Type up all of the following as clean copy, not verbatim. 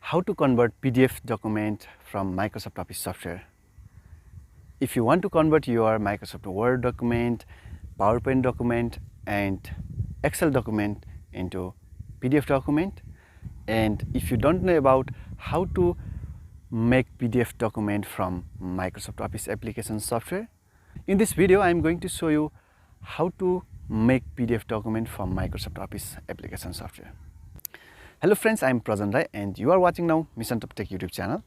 how to convert PDF document from Microsoft Office software. If you want to convert your Microsoft Word document, PowerPoint document and Excel document into PDF document, and if you don't know about how to make PDF document from Microsoft Office application software, in this video I am going to show you how to make PDF document from Microsoft Office application software. Hello friends, I am Prajan Rai and you are watching now MISSIONTOP Tech YouTube channel.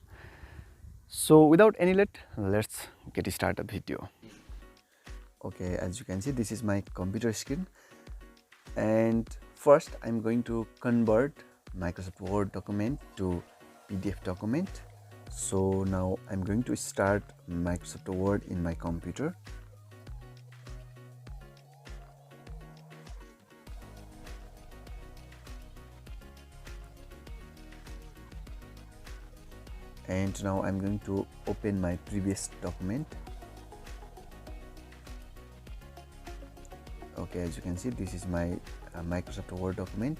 So without any let, let's get started video. Okay, as you can see, this is my computer screen, and first I'm going to convert Microsoft Word document to PDF document. So now I'm going to start Microsoft Word in my computer. And now I'm going to open my previous document. Okay, as you can see, this is my Microsoft Word document.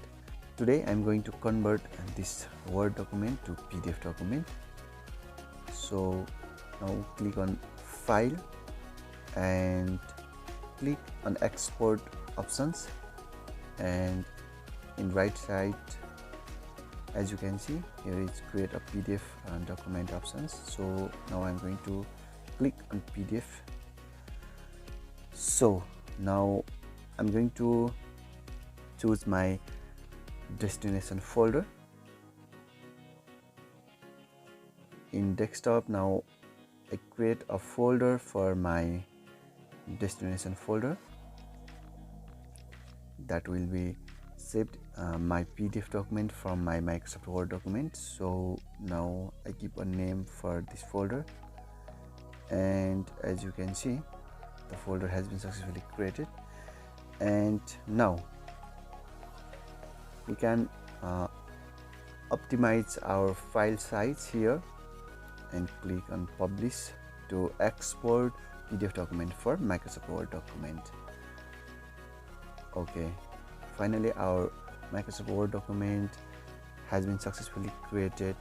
Today I'm going to convert this Word document to PDF document. So now click on File and click on Export options, and in right side, as you can see, here is create a PDF document options. So now I'm going to click on PDF. So now I'm going to choose my destination folder. In desktop, now I create a folder for my destination folder that will be saved my PDF document from my Microsoft Word document. So now I give a name for this folder, and as you can see, the folder has been successfully created. And now we can optimize our file size here and click on Publish to export PDF document for Microsoft Word document. Okay, finally our Microsoft Word document has been successfully created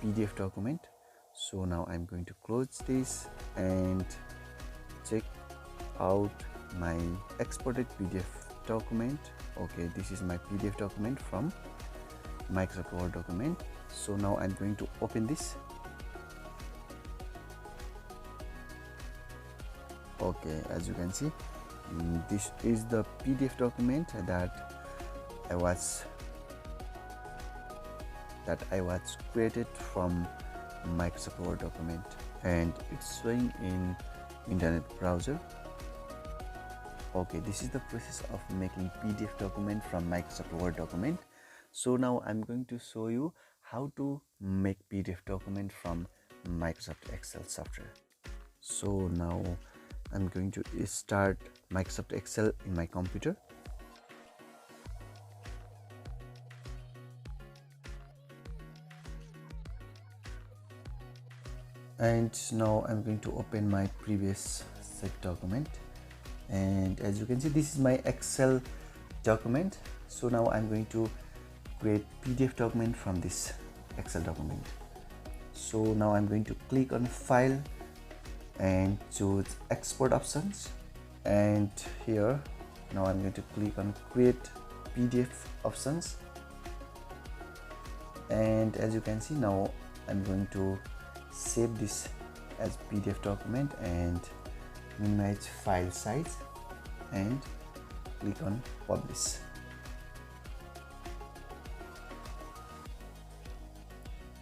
PDF document. So now I'm going to close this and check out my exported PDF document. Okay, this is my PDF document from Microsoft Word document. So now I'm going to open this. Okay, as you can see, this is the PDF document that I was created from Microsoft Word document, and it's showing in internet browser. Okay, this is the process of making PDF document from Microsoft Word document. So now I'm going to show you how to make PDF document from Microsoft Excel software. So now I'm going to start Microsoft Excel in my computer. And now I'm going to open my previous set document, and as you can see, this is my Excel document. So now I'm going to create PDF document from this Excel document. So now I'm going to click on File and choose Export options, and here now I'm going to click on Create PDF options, and as you can see, now I'm going to save this as PDF document and minimize file size and click on Publish.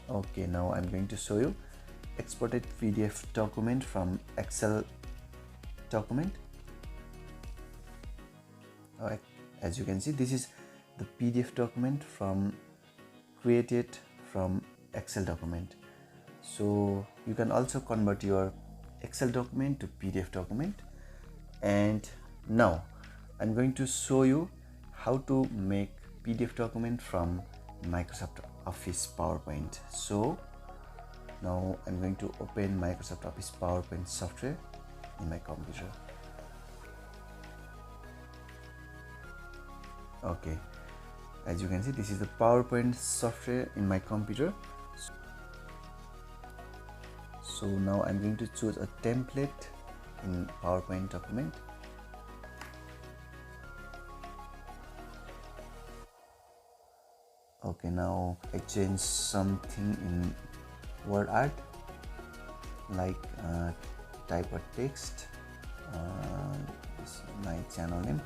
Okay, now I'm going to show you exported PDF document from Excel document. Alright, as you can see, this is the PDF document created from Excel document. So you can also convert your Excel document to PDF document. And now I'm going to show you how to make PDF document from Microsoft Office PowerPoint. So now I'm going to open Microsoft Office PowerPoint software in my computer. Okay, as you can see, this is the PowerPoint software in my computer. So now I'm going to choose a template in PowerPoint document. Okay, now I change something in word art, like type a text. This is my channel name.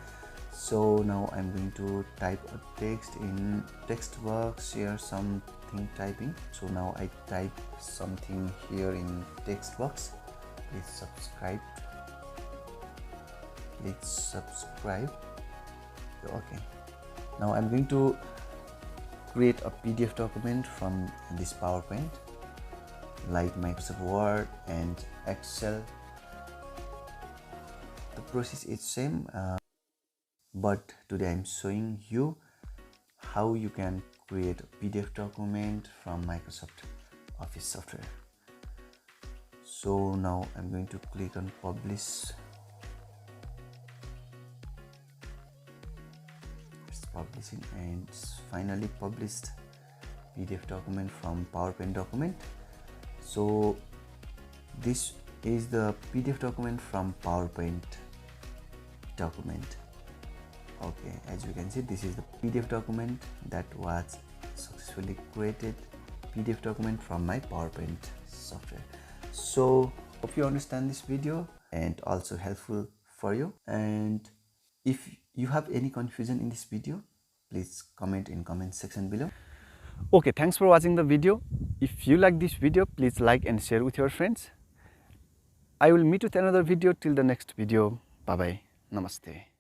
So now I'm going to type a text in text box here, something typing. So now I type something here in text box. Please subscribe. Okay, now I'm going to create a PDF document from this PowerPoint, like Microsoft Word and Excel. The process is same, but today I'm showing you how you can create a PDF document from Microsoft Office software. So now I'm going to click on publish. It's publishing, and it's finally published PDF document from PowerPoint document. So this is the PDF document from PowerPoint document. Okay, as you can see, this is the PDF document that was successfully created, PDF document from my PowerPoint software. So hope you understand this video and also helpful for you. And if you have any confusion in this video, please comment in comment section below. Okay, thanks for watching the video. If you like this video, please like and share with your friends. I will meet with another video. Till the next video. Bye bye. Namaste.